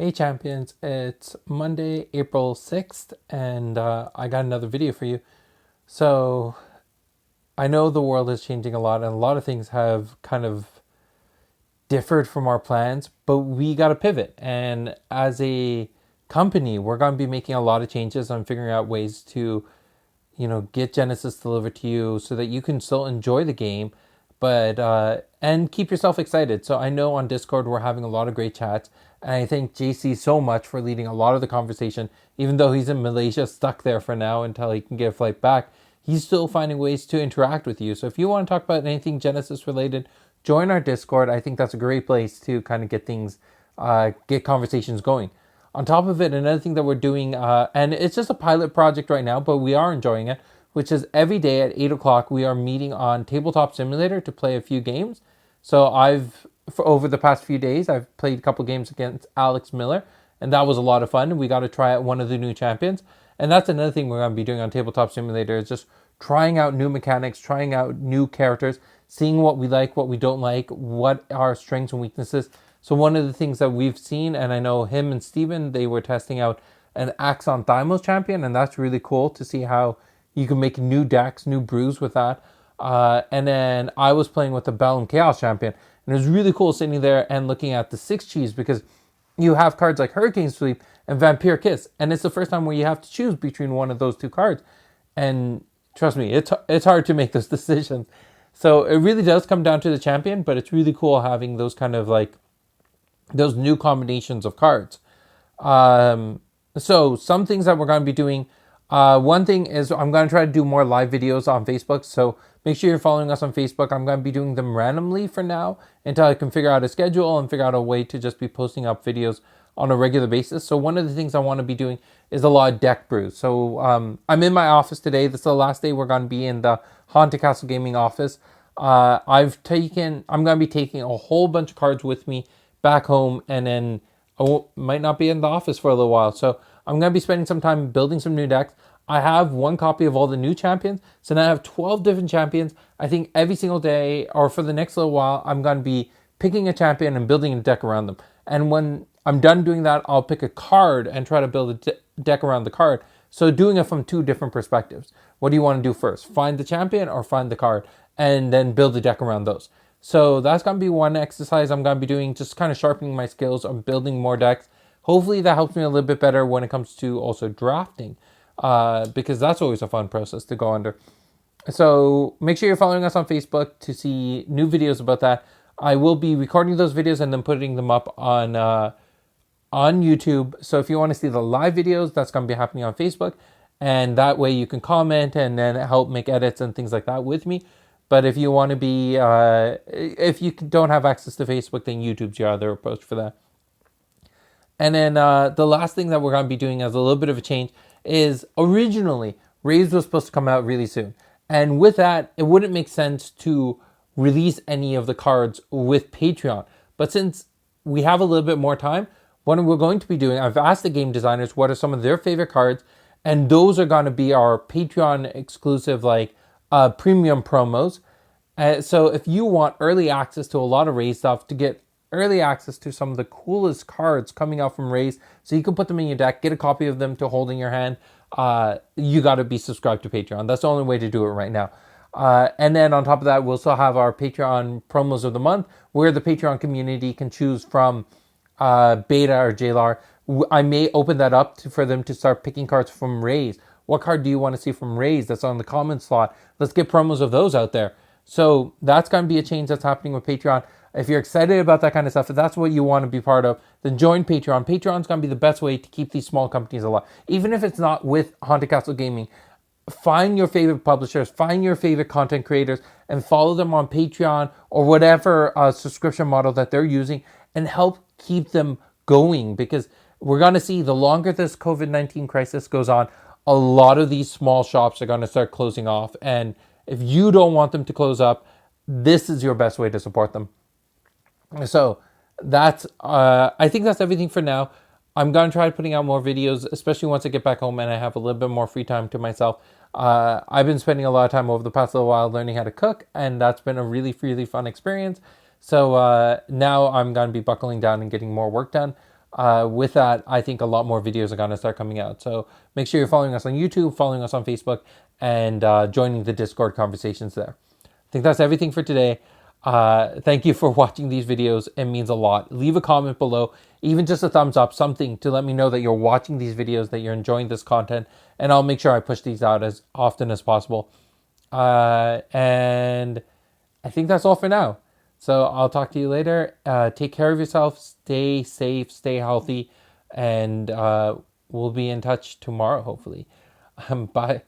Hey champions, it's Monday, April 6th, and I got another video for you. So, I know the world is changing a lot, and a lot of things have kind of differed from our plans, but we got to pivot. And as a company, we're going to be making a lot of changes on figuring out ways to, get Genesis delivered to you so that you can still enjoy the game, but and keep yourself excited. So I know on Discord we're having a lot of great chats, and I thank JC so much for leading a lot of the conversation. Even though he's in Malaysia, stuck there for now until he can get a flight back, he's still finding ways to interact with you. So if you want to talk about anything Genesis related, join our Discord. I think that's a great place to kind of get things, get conversations going. On top of it, another thing that we're doing, and it's just a pilot project right now, but we are enjoying it, which is every day at 8 o'clock, we are meeting on Tabletop Simulator to play a few games. So for over the past few days, I've played a couple games against Alex Miller, and that was a lot of fun. And we got to try out one of the new champions. And that's another thing we're going to be doing on Tabletop Simulator is just trying out new mechanics, trying out new characters, seeing what we like, what we don't like, what our strengths and weaknesses. So one of the things that we've seen, and I know him and Steven, they were testing out an Axon Thymos champion, and that's really cool to see how you can make new decks, new brews with that. And then I was playing with the Bellum Chaos champion, and it was really cool sitting there and looking at the six cheese because you have cards like Hurricane Sweep and Vampire Kiss, and it's the first time where you have to choose between one of those two cards. And trust me, it's hard to make those decisions. So it really does come down to the champion, but it's really cool having those kind of like those new combinations of cards. So some things that we're going to be doing. One thing is I'm going to try to do more live videos on Facebook. So make sure you're following us on Facebook. I'm going to be doing them randomly for now until I can figure out a schedule and figure out a way to just be posting up videos on a regular basis. So one of the things I want to be doing is a lot of deck brews. So I'm in my office today. This is the last day we're going to be in the Haunted Castle Gaming office. I'm going to be taking a whole bunch of cards with me back home, and then might not be in the office for a little while. So I'm going to be spending some time building some new decks. I have one copy of all the new champions, so now I have 12 different champions. I think every single day, or for the next little while, I'm going to be picking a champion and building a deck around them. And when I'm done doing that, I'll pick a card and try to build a deck around the card. So doing it from two different perspectives. What do you want to do first? Find the champion or find the card? And then build a deck around those. So that's going to be one exercise I'm going to be doing, just kind of sharpening my skills on building more decks. Hopefully that helps me a little bit better when it comes to also drafting, because that's always a fun process to go under. So make sure you're following us on Facebook to see new videos about that. I will be recording those videos and then putting them up on YouTube. So if you want to see the live videos, that's going to be happening on Facebook. And that way you can comment and then help make edits and things like that with me. But if you want to be, if you don't have access to Facebook, then YouTube's your other approach for that. And then the last thing that we're going to be doing as a little bit of a change is originally Raves was supposed to come out really soon. And with that, it wouldn't make sense to release any of the cards with Patreon. But since we have a little bit more time, what we're going to be doing, I've asked the game designers what are some of their favorite cards, and those are going to be our Patreon exclusive, like premium promos. So if you want early access to a lot of Raze stuff, to get early access to some of the coolest cards coming out from Raze, so you can put them in your deck, get a copy of them to hold in your hand, you got to be subscribed to Patreon. That's the only way to do it right now. And then on top of that, we'll still have our Patreon promos of the month, where the Patreon community can choose from Beta or JLAR. I may open that up for them to start picking cards from Raze. What card do you want to see from Raze that's on the common slot? Let's get promos of those out there. So that's going to be a change that's happening with Patreon. If you're excited about that kind of stuff, if that's what you want to be part of, then join Patreon. Patreon's going to be the best way to keep these small companies alive. Even if it's not with Haunted Castle Gaming, find your favorite publishers, find your favorite content creators, and follow them on Patreon or whatever subscription model that they're using, and help keep them going. Because we're going to see the longer this COVID-19 crisis goes on, a lot of these small shops are going to start closing off. And if you don't want them to close up, this is your best way to support them. So that's, I think that's everything for now. I'm going to try putting out more videos, especially once I get back home and I have a little bit more free time to myself. I've been spending a lot of time over the past little while learning how to cook, and that's been a really, really fun experience. So now I'm going to be buckling down and getting more work done. with that, I think a lot more videos are going to start coming out. So make sure you're following us on YouTube, following us on Facebook, and joining the Discord conversations there. I think that's everything for today. Thank you for watching these videos. It means a lot. Leave a comment below, even just a thumbs up, something to let me know that you're watching these videos, that you're enjoying this content, and I'll make sure I push these out as often as possible. And I think that's all for now. So I'll talk to you later. Take care of yourself. Stay safe. Stay healthy. And we'll be in touch tomorrow, hopefully. Bye.